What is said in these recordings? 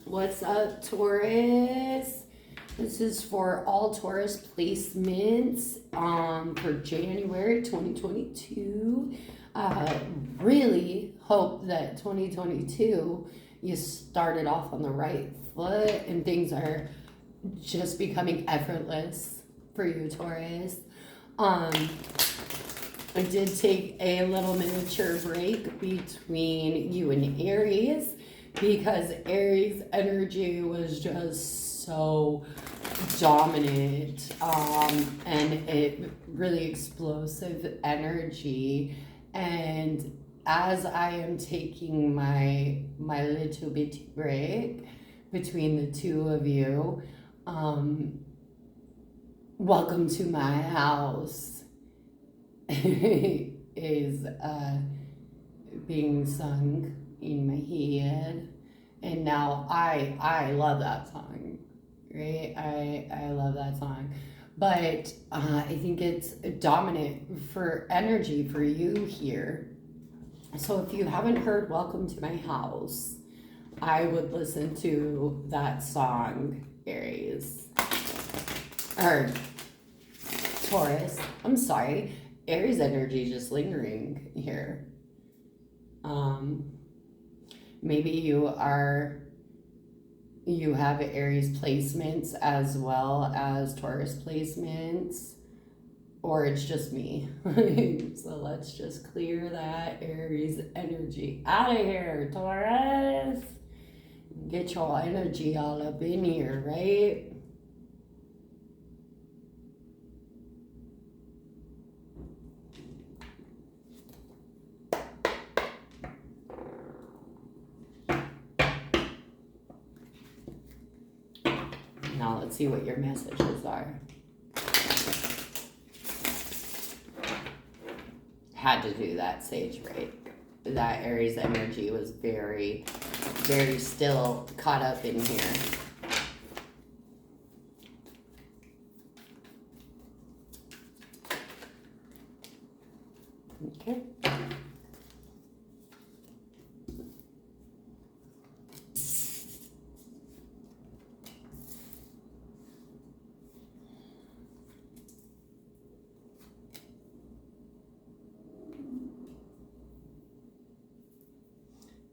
What's up, Taurus? This is for all Taurus placements for January 2022. Really hope that 2022 you started off on the right foot and things are just becoming effortless for you, Taurus. I did take a little miniature break between you and Aries because Aries energy was just so dominant and it really explosive energy. And as I am taking my little bit break between the two of you, welcome to my house is being sung in my head, and now I love that song, right? I love that song, but I think it's dominant for energy for you here. So if you haven't heard "Welcome to My House," I would listen to that song, Aries or Taurus. I'm sorry. Aries energy just lingering here. Maybe you have Aries placements as well as Taurus placements, or it's just me. So let's just clear that Aries energy out of here, Taurus. Get your energy all up in here, right? Now let's see what your messages are. Had to do that sage break. That Aries energy was very, very still caught up in here. Okay.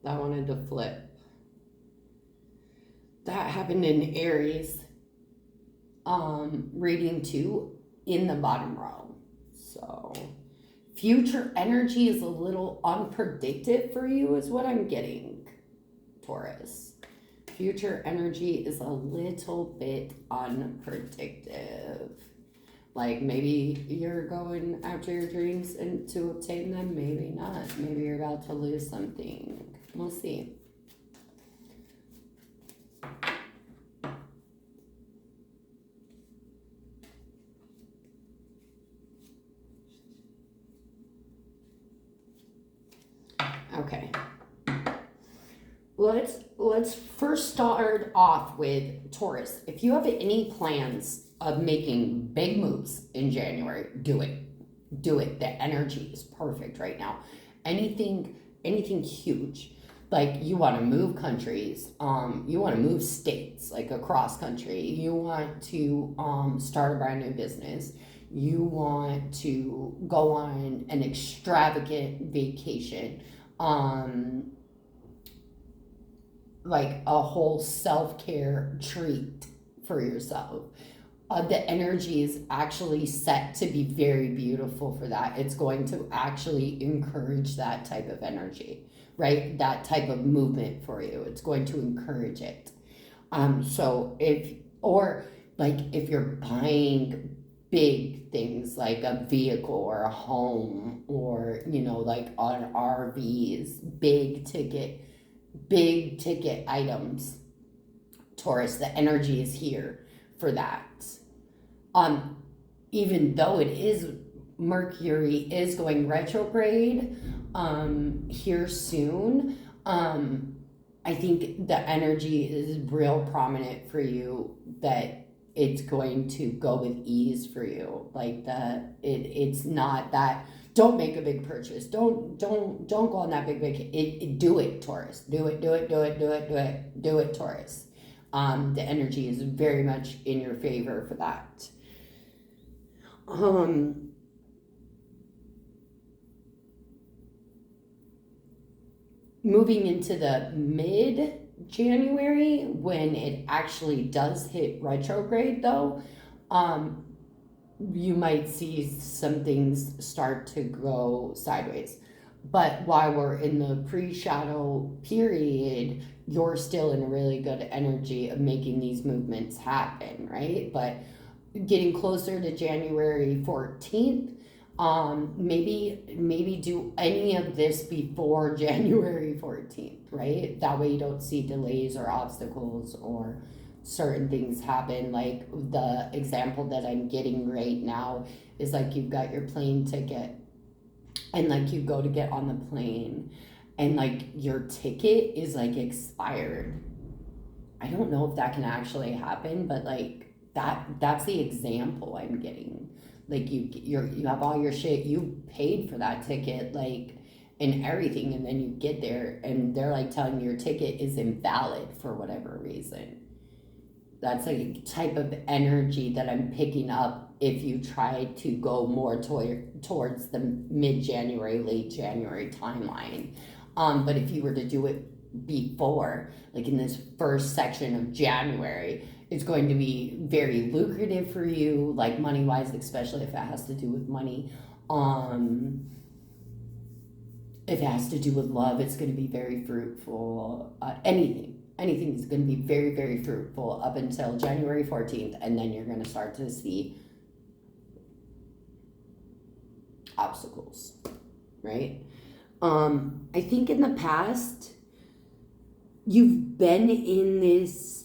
I wanted to flip. That happened in Aries. Reading 2 in the bottom row. So future energy is a little unpredictable for you is what I'm getting, Taurus. Future energy is a little bit unpredictable. Like maybe you're going after your dreams and to obtain them, maybe not. Maybe you're about to lose something. We'll see. Okay. Let's first start off with Taurus. If you have any plans of making big moves in January, do it. Do it. The energy is perfect right now. Anything huge. Like you want to move countries, you want to move states, like across country. You want to start a brand new business. You want to go on an extravagant vacation. Like a whole self-care treat for yourself. The energy is actually set to be very beautiful for that. It's going to actually encourage that type of energy, right? That type of movement for you. It's going to encourage it. So if you're buying big things like a vehicle or a home or, like on RVs, big ticket items, Taurus, the energy is here for that. Even though it is Mercury is going retrograde here soon, I think the energy is real prominent for you that it's going to go with ease for you. Like it's not that Don't make a big purchase. Don't go on that big do it, Taurus. Do it, Taurus. The energy is very much in your favor for that. Moving into the mid-January, when it actually does hit retrograde, though, you might see some things start to go sideways. But while we're in the pre-shadow period, you're still in a really good energy of making these movements happen, right? But getting closer to January 14th, maybe do any of this before January 14th, right? That way you don't see delays or obstacles or certain things happen. Like the example that I'm getting right now is like you've got your plane ticket and like you go to get on the plane and like your ticket is like expired. I don't know if that can actually happen, but like that's the example I'm getting. Like you have all your shit, you paid for that ticket, like, and everything, and then you get there and they're like telling you your ticket is invalid for whatever reason. That's a type of energy that I'm picking up if you try to go more towards the mid-January, late January timeline. But if you were to do it before, like in this first section of January, it's going to be very lucrative for you, like money-wise, especially if it has to do with money. If it has to do with love, it's going to be very fruitful. Anything is going to be very, very fruitful up until January 14th, and then you're going to start to see obstacles, right? I think in the past, you've been in this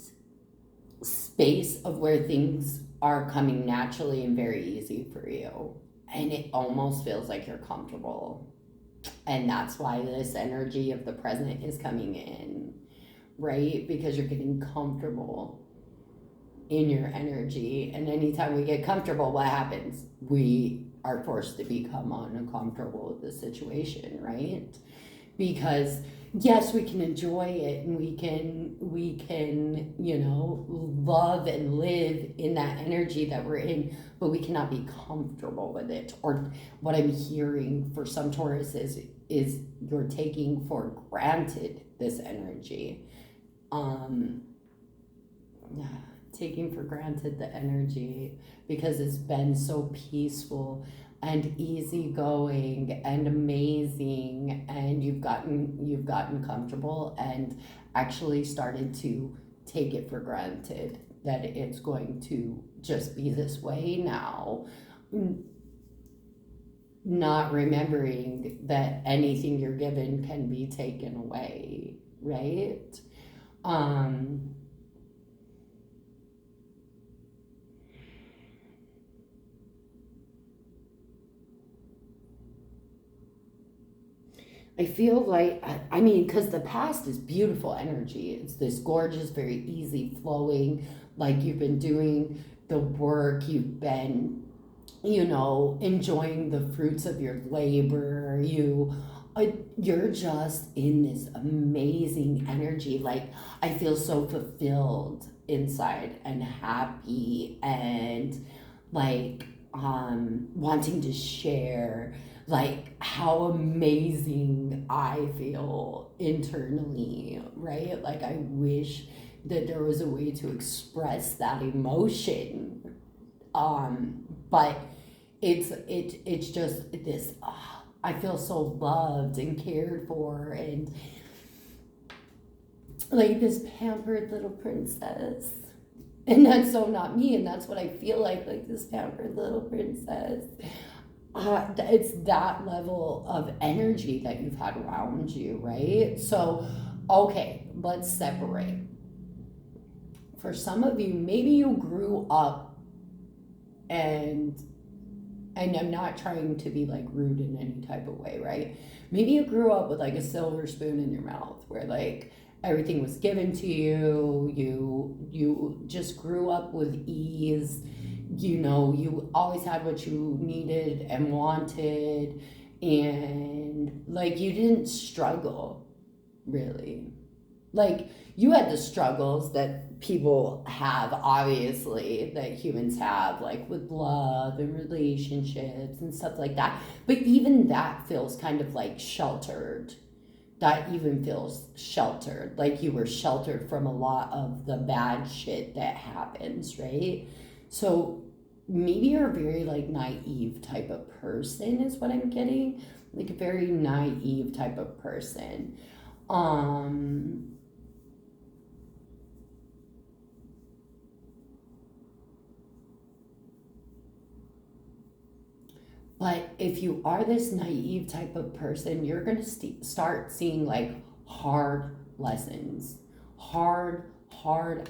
space of where things are coming naturally and very easy for you, and it almost feels like you're comfortable. And that's why this energy of the present is coming in, right? Because you're getting comfortable in your energy. And anytime we get comfortable, what happens? We are forced to become uncomfortable with the situation, right? Because yes, we can enjoy it and we can, love and live in that energy that we're in, but we cannot be comfortable with it. Or what I'm hearing for some Taurus is you're taking for granted this energy. Taking for granted the energy because it's been so peaceful and easygoing and amazing, and you've gotten comfortable and actually started to take it for granted that it's going to just be this way now, not remembering that anything you're given can be taken away, right? I feel like, because the past is beautiful energy. It's this gorgeous, very easy flowing, like you've been doing the work, you've been, enjoying the fruits of your labor. You're just in this amazing energy. Like, I feel so fulfilled inside and happy and like wanting to share like how amazing I feel internally, right? Like I wish that there was a way to express that emotion. But it's just this, I feel so loved and cared for and like this pampered little princess. And that's so not me, and that's what I feel like this pampered little princess. It's that level of energy that you've had around you, right? So, okay, let's separate. For some of you, maybe you grew up, and I'm not trying to be like rude in any type of way, right? Maybe you grew up with like a silver spoon in your mouth where like everything was given to you, you just grew up with ease. You always had what you needed and wanted, And like you didn't struggle really. Like you had the struggles that people have, obviously, that humans have, like with love and relationships and stuff like that. But even that feels kind of like sheltered. That even feels sheltered. Like you were sheltered from a lot of the bad shit that happens, right? So maybe you're a very like naive type of person, is what I'm getting. Like a very naive type of person. But if you are this naive type of person, you're going to start seeing like hard lessons, hard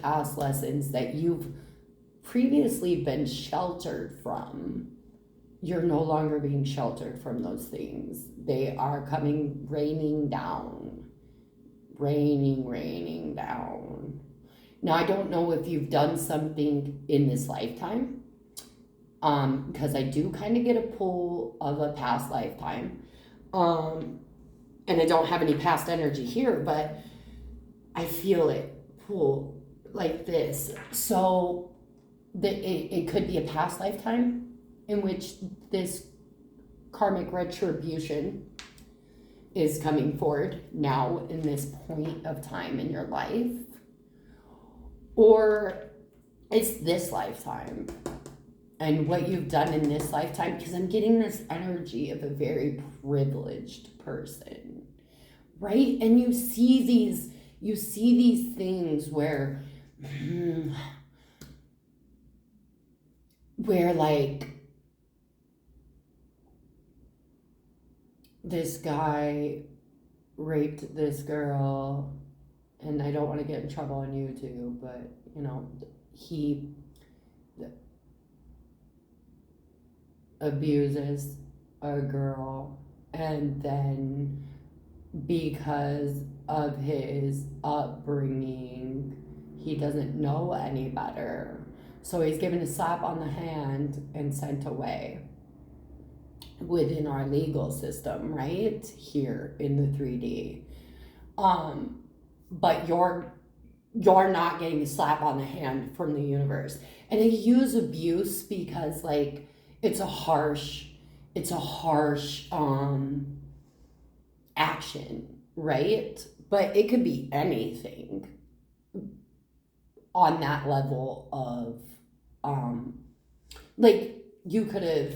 ass lessons that you've previously been sheltered from. You're no longer being sheltered from those things. They are coming raining down. Raining down. Now, I don't know if you've done something in this lifetime, because I do kind of get a pull of a past lifetime. And I don't have any past energy here, but I feel it pull like this. So it could be a past lifetime in which this karmic retribution is coming forward now in this point of time in your life. Or it's this lifetime and what you've done in this lifetime, because I'm getting this energy of a very privileged person, right? And you see these things where like this guy raped this girl, and I don't want to get in trouble on YouTube, but you know, he abuses a girl, and then because of his upbringing, he doesn't know any better. So he's given a slap on the hand and sent away within our legal system, right? Here in the 3D. But you're not getting a slap on the hand from the universe. And I use abuse because like it's a harsh action, right? But it could be anything on that level of like you could have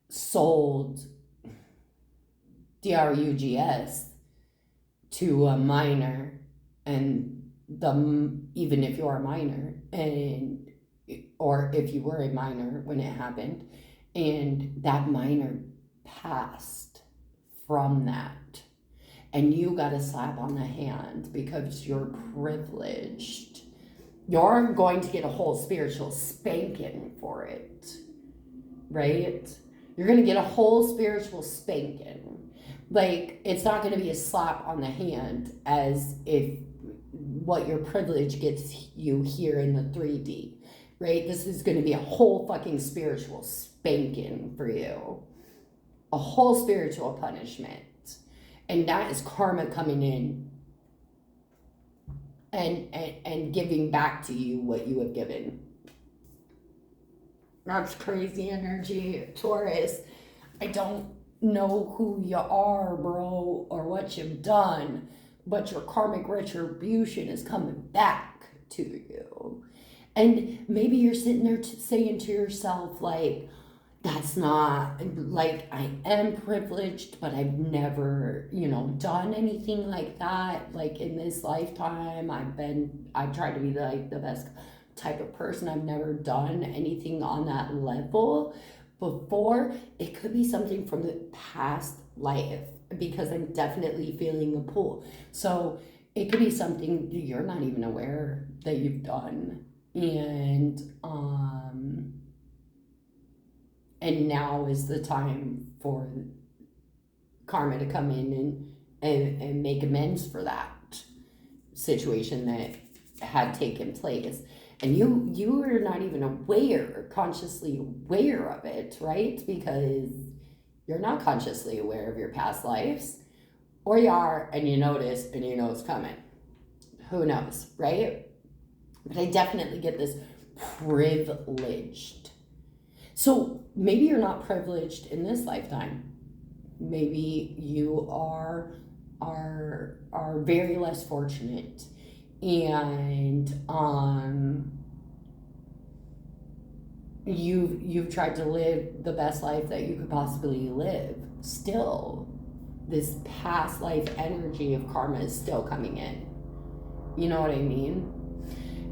sold drugs to a minor, and even if you're a minor, and or if you were a minor when it happened, and that minor passed from that, and you got a slap on the hand because you're privileged, you're going to get a whole spiritual spanking for it, right? You're going to get a whole spiritual spanking. Like, it's not going to be a slap on the hand as if what your privilege gets you here in the 3D, right? This is going to be a whole fucking spiritual spanking for you. A whole spiritual punishment. And that is karma coming in and giving back to you what you have given. That's crazy energy, Taurus. I don't know who you are, bro, or what you've done, but your karmic retribution is coming back to you. And maybe you're sitting there saying to yourself, like, that's not, like, I am privileged, but I've never, done anything like that. Like, in this lifetime, I've tried to be the best type of person. I've never done anything on that level before. It could be something from the past life, because I'm definitely feeling the pull. So it could be something you're not even aware that you've done. And now is the time for karma to come in and make amends for that situation that had taken place. And you are not even aware, consciously aware of it, right? Because You're not consciously aware of your past lives, or you are and you notice and you know it's coming. Who knows, right? But I definitely get this privileged. So maybe you're not privileged in this lifetime. Maybe you are very less fortunate, and you've tried to live the best life that you could possibly live. Still, this past life energy of karma is still coming in. You know what I mean?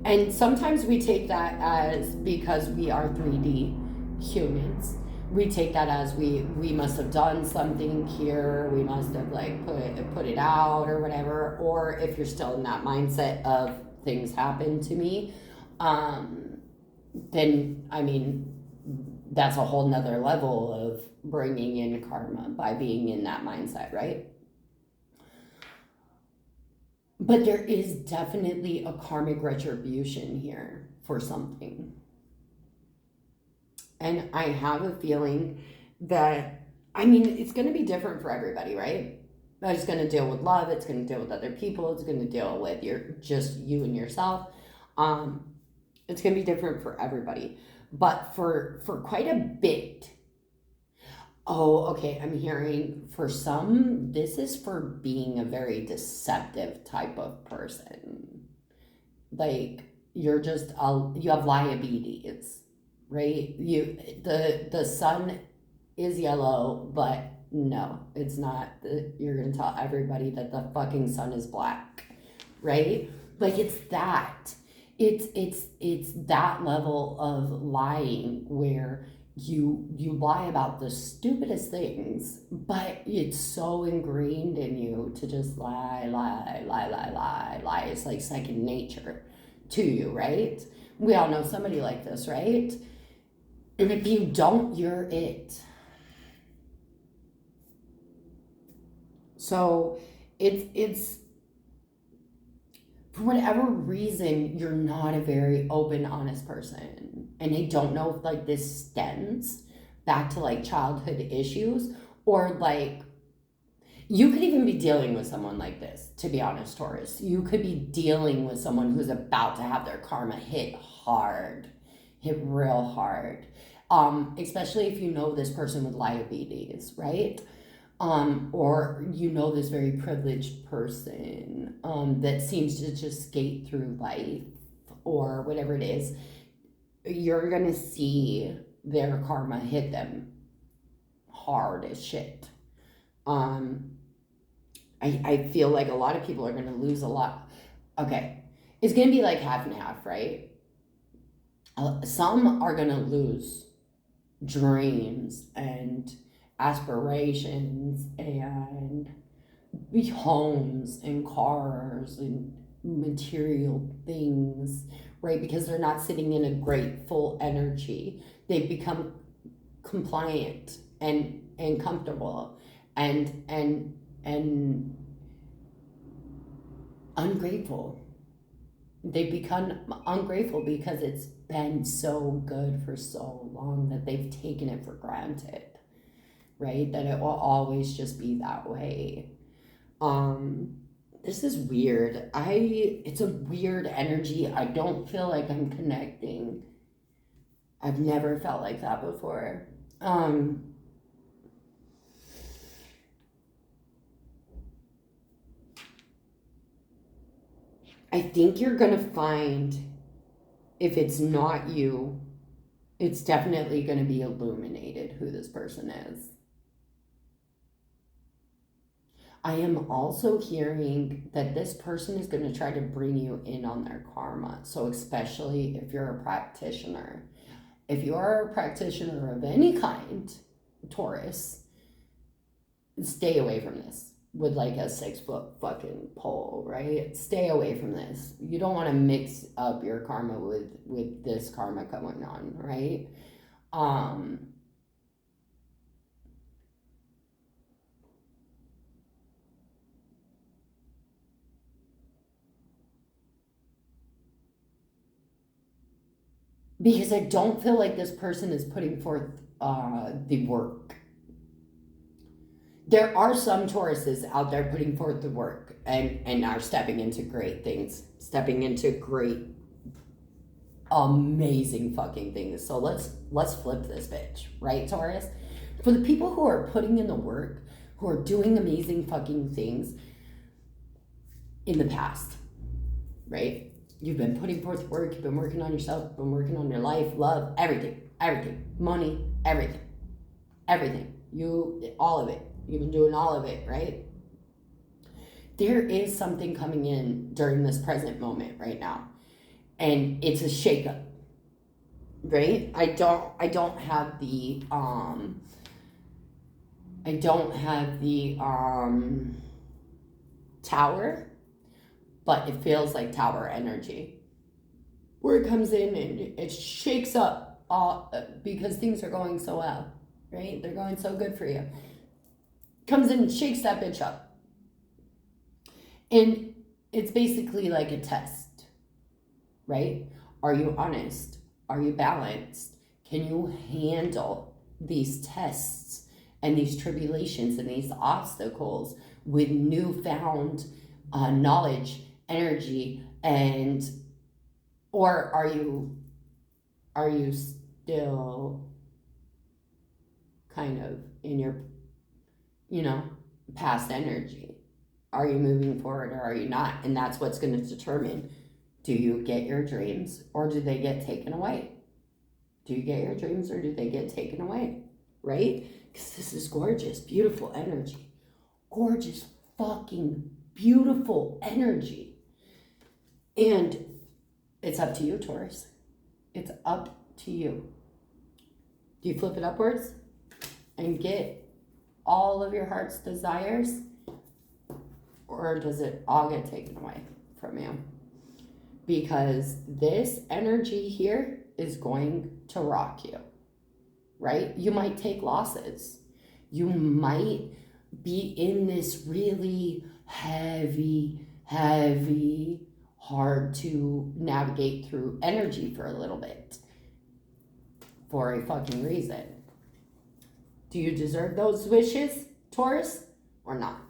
And sometimes we take that as, because we are 3D humans, we take that as we must have done something here, we must have like put it out or whatever. Or if you're still in that mindset of things happen to me, then I mean, that's a whole nother level of bringing in karma by being in that mindset, right? But there is definitely a karmic retribution here for something. And I have a feeling that, I mean, it's going to be different for everybody, right? It's going to deal with love. It's going to deal with other people. It's going to deal with just you and yourself. It's going to be different for everybody. But for quite a bit, oh, okay, I'm hearing for some, this is for being a very deceptive type of person. Like, you're just, you have liabilities, right? The sun is yellow, but no, it's not. You're going to tell everybody that the fucking sun is black, right? Like, it's that. It's that level of lying where you lie about the stupidest things, but it's so ingrained in you to just lie. It's like second nature to you, right? We all know somebody like this, right? And if you don't, you're it. So it's for whatever reason, you're not a very open, honest person. And I don't know if like this stems back to like childhood issues, or like you could even be dealing with someone like this, to be honest, Taurus. You could be dealing with someone who's about to have their karma hit real hard. Especially if you know this person with liabilities, right? Or you know this very privileged person that seems to just skate through life or whatever it is. You're gonna see their karma hit them hard as shit. I feel like a lot of people are gonna lose a lot. Okay, it's gonna be like half and half, right? Some are gonna lose dreams and aspirations and homes and cars and material things, right? Because they're not sitting in a grateful energy. They've become compliant and comfortable and ungrateful. They've become ungrateful because it's been so good for so long that they've taken it for granted, right? That it will always just be that way. This is weird. It's a weird energy. I don't feel like I'm connecting. I've never felt like that before. I think you're gonna find, if it's not you, it's definitely gonna be illuminated who this person is. I am also hearing that this person is going to try to bring you in on their karma. So, especially if you're a practitioner. If you are a practitioner of any kind, Taurus, stay away from this with like a 6-foot fucking pole, right? Stay away from this. You don't want to mix up your karma with this karma going on, right? Because I don't feel like this person is putting forth the work. there are some Tauruses out there putting forth the work and are stepping into great things, stepping into great, amazing fucking things. So let's flip this bitch, right, Taurus? For the people who are putting in the work, who are doing amazing fucking things in the past, right? You've been putting forth work, you've been working on yourself, been working on your life, love, everything, money, everything, all of it. You've been doing all of it, right? There is something coming in during this present moment right now, and it's a shakeup, right? I don't have the tower, but it feels like tower energy, where it comes in and it shakes up because things are going so well, right? They're going so good for you. Comes in and shakes that bitch up. And it's basically like a test, right? Are you honest? Are you balanced? Can you handle these tests and these tribulations and these obstacles with newfound knowledge, energy, and or are you still kind of in your past energy? Are you moving forward or are you not? And that's what's going to determine, do you get your dreams or do they get taken away? Do you get your dreams or do they get taken away? Right? Because this is gorgeous, beautiful energy. Gorgeous, fucking beautiful energy. And it's up to you, Taurus. It's up to you. Do you flip it upwards and get all of your heart's desires? Or does it all get taken away from you? Because this energy here is going to rock you, right? You might take losses. You might be in this really heavy, hard to navigate through energy for a little bit. For a fucking reason. Do you deserve those wishes, Taurus, or not?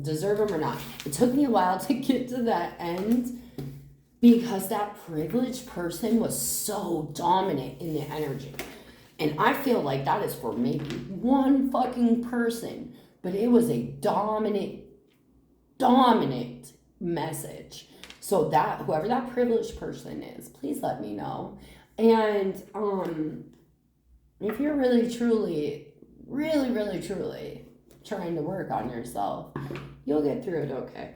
Deserve them or not? It took me a while to get to that end because that privileged person was so dominant in the energy. And I feel like that is for maybe one fucking person, but it was a dominant message. So that whoever that privileged person is, please let me know. And if you're really truly trying to work on yourself, you'll get through it okay.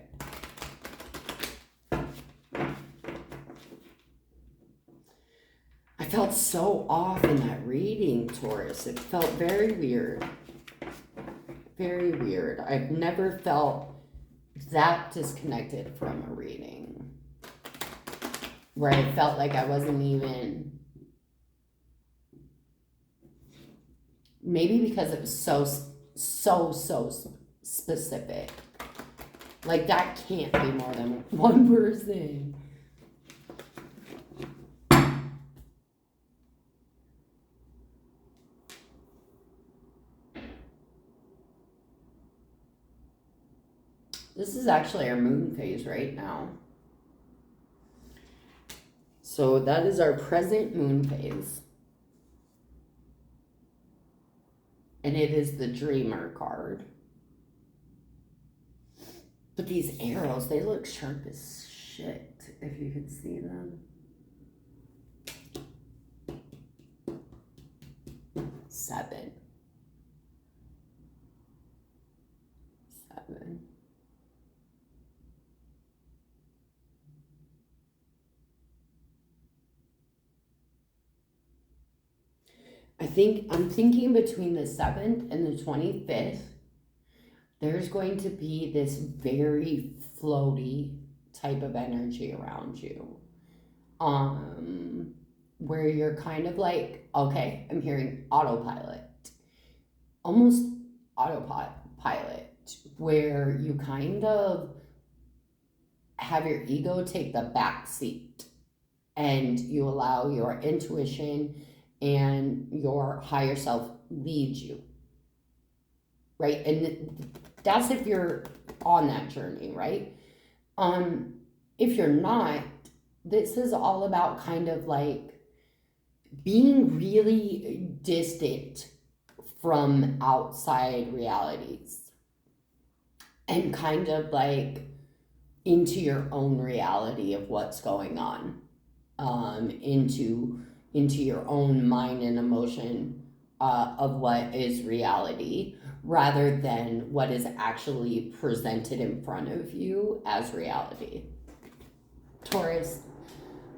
I felt so off in that reading, Taurus. It felt very weird. Very weird. I've never felt that disconnected from a reading. Where I felt like I wasn't even... Maybe because it was so specific. Like, that can't be more than one person. This is actually our moon phase right now. So that is our present moon phase. And it is the Dreamer card. But these arrows, they look sharp as shit, if you can see them. 7. I'm thinking between the 7th and the 25th, there's going to be this very floaty type of energy around you. Where you're kind of like, okay, I'm hearing autopilot. Almost autopilot, where you kind of have your ego take the back seat and you allow your intuition and your higher self lead you. right? And that's if you're on that journey, right? If you're not, this is all about kind of like being really distant from outside realities and kind of like into your own reality of what's going on, into your own mind and emotion of what is reality rather than what is actually presented in front of you as reality. Taurus,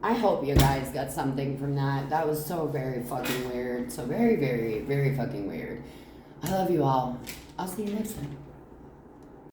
I hope you guys got something from that. That was so very fucking weird. So very, very, very fucking weird. I love you all. I'll see you next time.